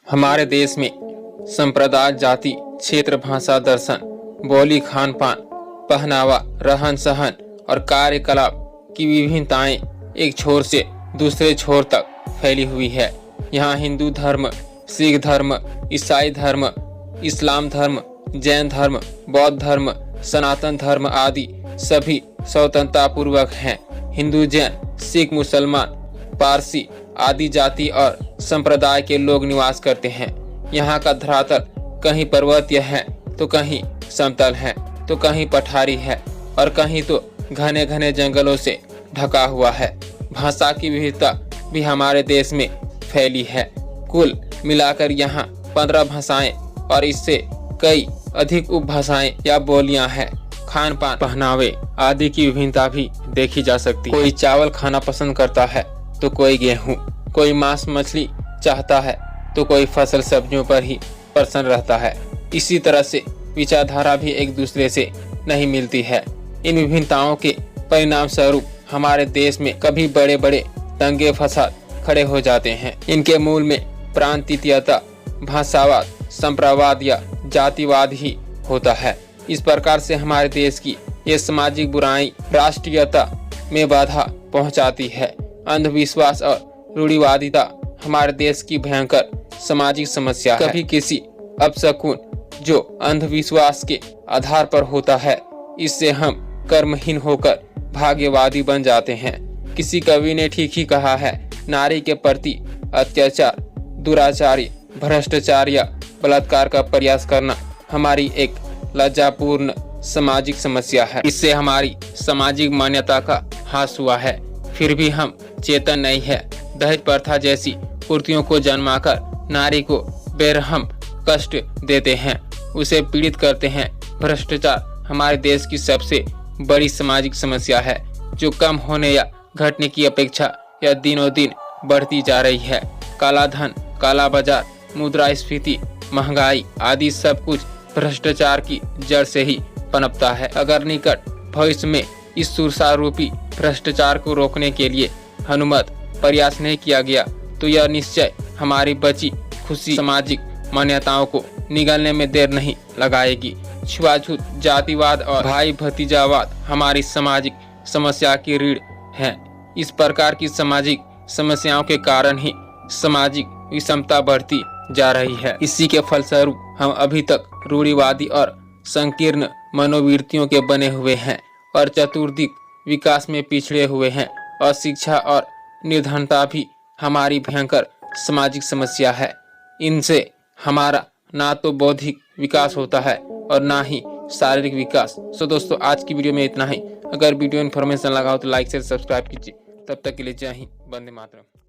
हमारे देश में संप्रदाय, जाति, क्षेत्र, भाषा, दर्शन, बोली, खान पान, पहनावा, रहन सहन और कार्यकलाप की विभिन्नताएं एक छोर से दूसरे छोर तक फैली हुई है। यहाँ हिंदू धर्म, सिख धर्म, ईसाई धर्म, इस्लाम धर्म, जैन धर्म, बौद्ध धर्म, सनातन धर्म आदि सभी स्वतंत्रता पूर्वक हैं। हिंदू, जैन, सिख, मुसलमान, पारसी आदि जाति और संप्रदाय के लोग निवास करते हैं। यहाँ का धरातल कहीं पर्वतीय है तो कहीं समतल है तो कहीं पठारी है और कहीं तो घने घने जंगलों से ढका हुआ है। भाषा की विविधता भी हमारे देश में फैली है। कुल मिलाकर यहाँ 15 भाषाएं और इससे कई अधिक उपभाषाएं या बोलियां हैं। खान पान, पहनावे आदि की विभिन्नता भी देखी जा सकती है। कोई चावल खाना पसंद करता है तो कोई गेहूं, कोई मांस मछली चाहता है तो कोई फसल सब्जियों पर ही प्रसन्न रहता है। इसी तरह से विचारधारा भी एक दूसरे से नहीं मिलती है। इन विभिन्नताओं के परिणाम स्वरूप हमारे देश में कभी बड़े बड़े दंगे फसाद खड़े हो जाते हैं। इनके मूल में प्रांतीयता, भाषावाद, संप्रदायवाद या जातिवाद ही होता है। इस प्रकार से हमारे देश की ये सामाजिक बुराई राष्ट्रीयता में बाधा पहुंचाती है। अंधविश्वास और रूढ़िवादिता हमारे देश की भयंकर सामाजिक समस्या है। कभी किसी अपशकुन जो अंधविश्वास के आधार पर होता है, इससे हम कर्महीन होकर भाग्यवादी बन जाते हैं। किसी कवि ने ठीक ही कहा है, नारी के प्रति अत्याचार, दुराचारी, भ्रष्टाचार या बलात्कार का प्रयास करना हमारी एक लज्जापूर्ण सामाजिक समस्या है। इससे हमारी सामाजिक मान्यता का ह्रास हुआ है। फिर भी हम चेतन नहीं है। दहेज प्रथा जैसी कुरीतियों को जन्माकर नारी को बेरहम कष्ट देते हैं, उसे पीड़ित करते हैं। भ्रष्टाचार हमारे देश की सबसे बड़ी सामाजिक समस्या है, जो कम होने या घटने की अपेक्षा या दिनों दिन बढ़ती जा रही है। काला धन, काला बाजार, मुद्रास्फीति, महंगाई आदि सब कुछ भ्रष्टाचार की जड़ से ही पनपता है। अगर निकट भविष्य में इस सुरसारूपी भ्रष्टाचार को रोकने के लिए हनुमत प्रयास नहीं किया गया तो यह निश्चय हमारी बची खुशी सामाजिक मान्यताओं को निगलने में देर नहीं लगाएगी। छुआछूत, जातिवाद और भाई भतीजावाद हमारी सामाजिक समस्या की रीढ़ है। इस प्रकार की सामाजिक समस्याओं के कारण ही सामाजिक विषमता बढ़ती जा रही है। इसी के फलस्वरूप हम अभी तक रूढ़िवादी और संकीर्ण मनोवृत्तियों के बने हुए हैं और चतुर्दिक विकास में पिछड़े हुए हैं। और शिक्षा और निर्धनता भी हमारी भयंकर सामाजिक समस्या है। इनसे हमारा ना तो बौद्धिक विकास होता है और ना ही शारीरिक विकास। सो दोस्तों, आज की वीडियो में इतना ही। अगर वीडियो इन्फॉर्मेशन लगा हो तो लाइक से सब्सक्राइब कीजिए। तब तक के लिए जय हिंद, वंदे मातरम।